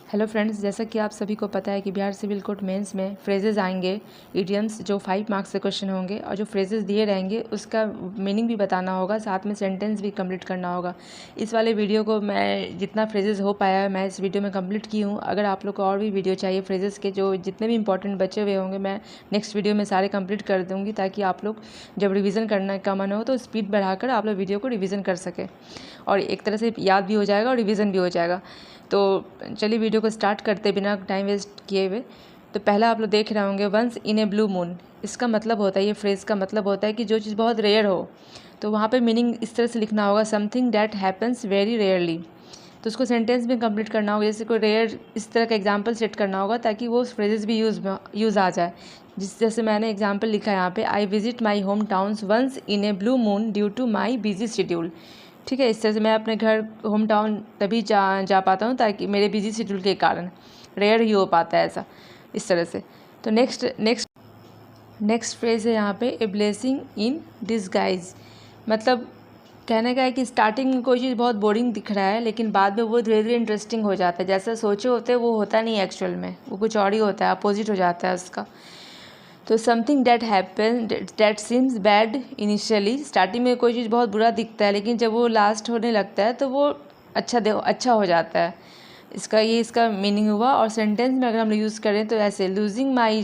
Hello friends, जैसा कि आप सभी को पता है कि बिहार सिविल कोर्ट मेंस में फ्रेजेस आएंगे, इडियम्स जो 5 मार्क्स से क्वेश्चन होंगे और जो फ्रेजेस दिए रहेंगे उसका मीनिंग भी बताना होगा, साथ में सेंटेंस भी कंप्लीट करना होगा। इस वाले वीडियो को मैं जितना फ्रेजेस हो पाया है मैं इस वीडियो में कंप्लीट की हूँ। अगर आप लोग को और भी वीडियो चाहिए फ्रेजेस के जो जितने भी इंपॉर्टेंट बचे हुए होंगे मैं नेक्स्ट वीडियो में सारे कंप्लीट कर दूँगी, ताकि आप लोग जब रिविज़न करने का मन हो तो स्पीड बढ़ाकर आप लोग वीडियो को रिविज़न कर सकें और एक तरह से याद भी हो जाएगा और रिविज़न भी हो जाएगा। तो चलिए वीडियो को स्टार्ट करते बिना टाइम वेस्ट किए हुए। तो पहला आप लोग देख रहे होंगे once in a blue moon. इसका मतलब होता है, ये फ्रेज़ का मतलब होता है कि जो चीज़ बहुत रेयर हो, तो वहाँ पे मीनिंग इस तरह से लिखना होगा, something that happens very rarely. तो उसको सेंटेंस में कंप्लीट करना होगा, जैसे कोई रेयर इस तरह का एग्जाम्पल सेट करना होगा ताकि वो फ्रेजेस भी यूज़ आ जाए। जैसे मैंने एग्जाम्पल लिखा है यहाँ पे, I visit my hometowns once in a blue moon due to my busy schedule. ठीक है, इस तरह से मैं अपने घर होम टाउन तभी जा पाता हूँ ताकि मेरे बिजी शेड्यूल के कारण, रेयर ही हो पाता है ऐसा, इस तरह से। तो नेक्स्ट फ्रेज है यहाँ पे, ए ब्लेसिंग इन डिसगाइज। मतलब कहने का है कि स्टार्टिंग में कोई चीज़ बहुत बोरिंग दिख रहा है लेकिन बाद में वो धीरे धीरे इंटरेस्टिंग हो जाता है। जैसा सोचे होते हैं वो होता नहीं एक्चुअल में, वो कुछ और ही होता है, अपोजिट हो जाता है उसका। तो something that happen that seems bad initially. Starting में कोई चीज़ बहुत बुरा दिखता है लेकिन जब वो लास्ट होने लगता है तो वो अच्छा हो जाता है। इसका मीनिंग हुआ। और सेंटेंस में अगर हम यूज़ करें तो ऐसे, losing my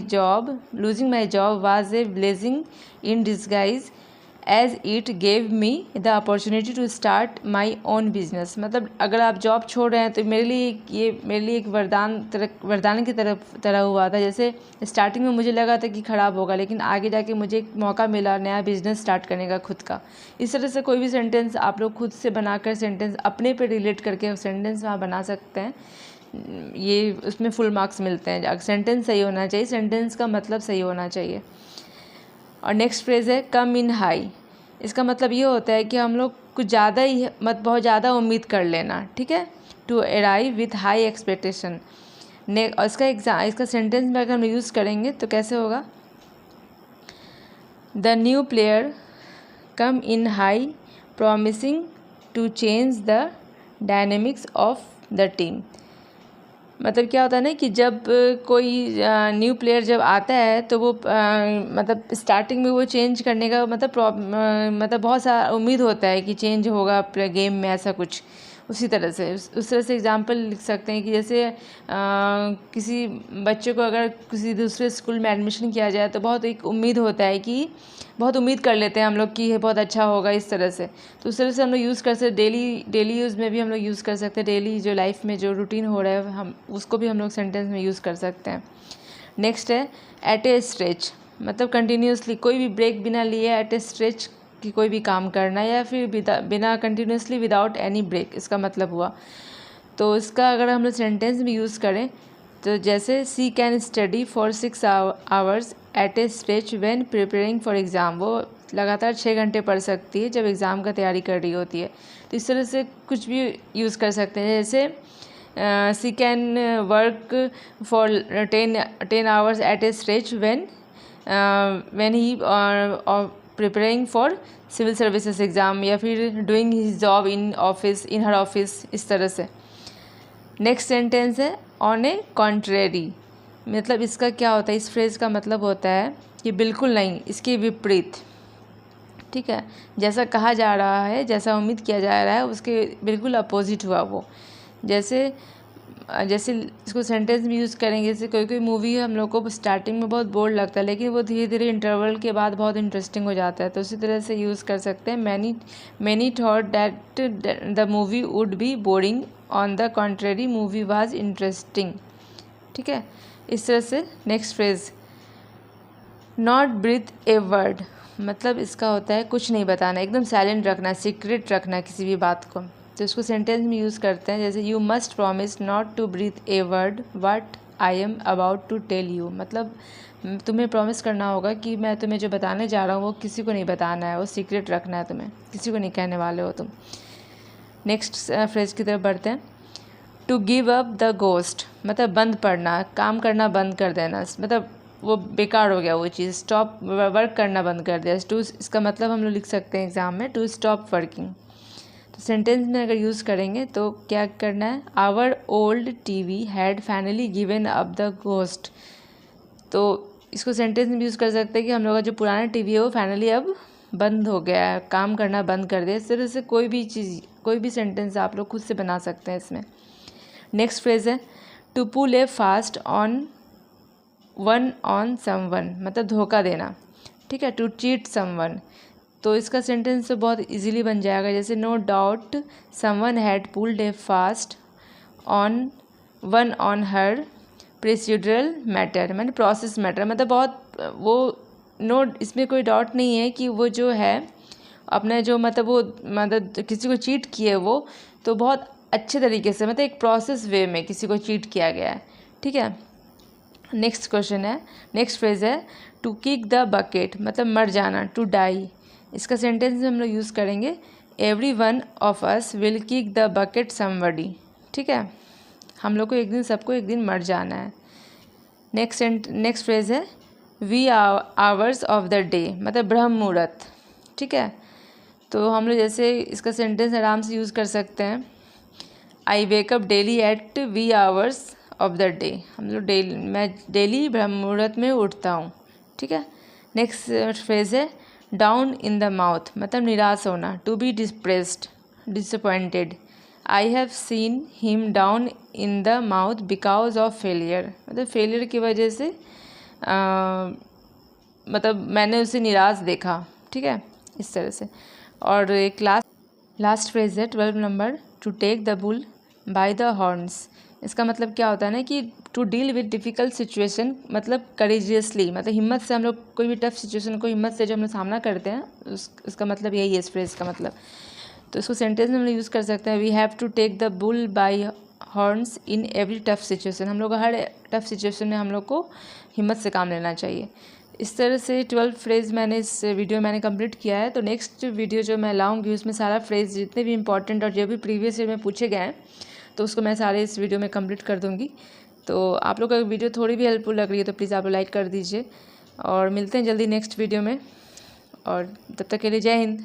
job was a blessing in disguise as it gave me the opportunity to start my own business. मतलब अगर आप जॉब छोड़ रहे हैं तो मेरे लिए एक वरदान की तरह हुआ था। जैसे स्टार्टिंग में मुझे लगा था कि ख़राब होगा लेकिन आगे जाके मुझे एक मौका मिला नया बिजनेस स्टार्ट करने का खुद का। इस तरह से कोई भी सेंटेंस आप लोग खुद से बनाकर सेंटेंस अपने पे रिलेट करके सेंटेंस वहाँ बना सकते हैं। ये उसमें फुल मार्क्स मिलते हैं। सेंटेंस सही होना चाहिए, सेंटेंस का मतलब सही होना चाहिए। और नेक्स्ट फ्रेज़ है कम इन हाई। इसका मतलब ये होता है कि हम लोग कुछ ज़्यादा ही बहुत ज़्यादा उम्मीद कर लेना, ठीक है। To arrive with high expectation. और इसका सेंटेंस में अगर हम यूज़ करेंगे तो कैसे होगा, the new player come in high promising to change the dynamics of the team. मतलब क्या होता है ना कि जब कोई न्यू प्लेयर जब आता है तो वो मतलब स्टार्टिंग में वो चेंज करने का मतलब बहुत सा उम्मीद होता है कि चेंज होगा गेम में, ऐसा कुछ उसी तरह से उस तरह से एग्जांपल लिख सकते हैं कि जैसे किसी बच्चे को अगर किसी दूसरे स्कूल में एडमिशन किया जाए तो बहुत एक उम्मीद होता है कि बहुत उम्मीद कर लेते हैं हम लोग कि ये बहुत अच्छा होगा, इस तरह से। तो उस तरह से हम लोग यूज़ कर सकते, डेली यूज़ में भी हम लोग यूज़ कर सकते हैं। डेली जो लाइफ में जो रूटीन हो रहा है हम उसको भी हम लोग सेंटेंस में यूज़ कर सकते हैं। नेक्स्ट है एट ए स्ट्रेच। मतलब कंटिन्यूसली, कोई भी ब्रेक बिना लिए एट ए स्ट्रेच कि कोई भी काम करना, या फिर बिना कंटिन्यूसली विदाउट एनी ब्रेक, इसका मतलब हुआ। तो इसका अगर हम लोग सेंटेंस में यूज़ करें तो जैसे she can study for 6 hours at a stretch when preparing for exam. वो लगातार 6 घंटे पढ़ सकती है जब एग्ज़ाम का तैयारी कर रही होती है। तो इस तरह से कुछ भी यूज़ कर सकते हैं। जैसे she can work for 10 hours at a stretch when he preparing for civil services exam, या फिर doing his job in her office, इस तरह से। नेक्स्ट सेंटेंस है ऑन ए कॉन्ट्रेरी। मतलब इसका क्या होता है, इस फ्रेज़ का मतलब होता है कि बिल्कुल नहीं, इसके विपरीत, ठीक है। जैसा कहा जा रहा है, जैसा उम्मीद किया जा रहा है उसके बिल्कुल अपोजिट हुआ वो। जैसे इसको सेंटेंस में यूज़ करेंगे, जैसे कोई मूवी हम लोग को स्टार्टिंग में बहुत बोर लगता है लेकिन वो धीरे धीरे इंटरवल के बाद बहुत इंटरेस्टिंग हो जाता है। तो उसी तरह से यूज़ कर सकते हैं, many thought that the movie would be boring, on the contrary movie was interesting, ठीक है। इस तरह से next phrase, not breathe a word. मतलब इसका होता है कुछ नहीं बताना, एकदम साइलेंट रखना, सीक्रेट रखना किसी भी बात को। तो इसको सेंटेंस में यूज़ करते हैं, जैसे you must promise not to breathe a word what I am about to tell you. मतलब तुम्हें प्रॉमिस करना होगा कि मैं तुम्हें जो बताने जा रहा हूँ वो किसी को नहीं बताना है, वो सीक्रेट रखना है, तुम्हें किसी को नहीं कहने वाले हो तुम। नेक्स्ट फ्रेज की तरफ बढ़ते हैं, to give up the ghost. मतलब बंद पड़ना, काम करना बंद कर देना, मतलब वो बेकार हो गया वो चीज़, स्टॉप वर्क करना बंद कर दिया। टू, इसका मतलब हम लोग लिख सकते हैं एग्ज़ाम में, टू स्टॉप वर्किंग। तो सेंटेंस में अगर यूज़ करेंगे तो क्या करना है, our old TV had finally given up the ghost. तो इसको सेंटेंस में यूज़ कर सकते हैं कि हम लोग का जो पुराना टीवी है वो फाइनली अब बंद हो गया है, काम करना बंद कर दिया। इस तरह से कोई भी चीज़, कोई भी सेंटेंस आप लोग खुद से बना सकते हैं इसमें। नेक्स्ट फ्रेज है to pull a fast on someone, मतलब धोखा देना, ठीक है, टू चीट समवन। तो इसका सेंटेंस तो बहुत इजीली बन जाएगा, जैसे no doubt someone had pulled a fast on her procedural matter, मैंने प्रोसेस मैटर, मतलब बहुत वो नो, इसमें कोई डाउट नहीं है कि वो जो है अपने जो मतलब वो मतलब किसी को चीट किए वो तो बहुत अच्छे तरीके से, मतलब एक प्रोसेस वे में किसी को चीट किया गया है, ठीक है। नेक्स्ट क्वेश्चन है, नेक्स्ट फ्रेज है टू किक द बकेट, मतलब मर जाना, टू डाई। इसका सेंटेंस में हम लोग यूज़ करेंगे every one of us will kick the bucket somebody, ठीक है, हम लोग को एक दिन, सबको एक दिन मर जाना है। नेक्स्ट फ्रेज है wee hours of the day, मतलब ब्रह्म मुहूर्त, ठीक है। तो हम लोग जैसे इसका सेंटेंस आराम से यूज़ कर सकते हैं, I wake up daily at wee hours of the day, हम लोग मैं डेली ब्रह्म मुहूर्त में उठता हूँ, ठीक है। नेक्स्ट फ्रेज है डाउन इन द माउथ, मतलब निराश होना, to be depressed, disappointed. I have seen him down in the mouth because of failure, मतलब फेलियर की वजह से मतलब मैंने उसे निराश देखा, ठीक है, इस तरह से। और एक लास्ट फ्रेज है 12 number to take the bull by the horns. इसका मतलब क्या होता है ना कि to deal with difficult situation, मतलब करेजियसली, मतलब हिम्मत से हम लोग कोई भी टफ सिचुएशन को हिम्मत से जो हम लोग सामना करते हैं, उसका मतलब यही है इस फ्रेज का मतलब। तो इसको सेंटेंस में हम लोग यूज़ कर सकते हैं we have to take the bull by horns in every tough situation, हम लोग हर टफ सिचुएशन में हम लोग को हिम्मत से काम लेना चाहिए। इस तरह से 12 फ्रेज मैंने इस वीडियो में मैंने कंप्लीट किया है। तो नेक्स्ट वीडियो जो मैं लाऊंगी उसमें सारा फ्रेज जितने भी इंपॉर्टेंट और जो भी प्रीवियस ईयर में पूछे गए हैं तो उसको मैं सारे इस वीडियो में कंप्लीट कर दूंगी। तो आप लोग का वीडियो थोड़ी भी हेल्पफुल लग रही है तो प्लीज़ आप लोग लाइक कर दीजिए और मिलते हैं जल्दी नेक्स्ट वीडियो में, और तब तक के लिए जय हिंद।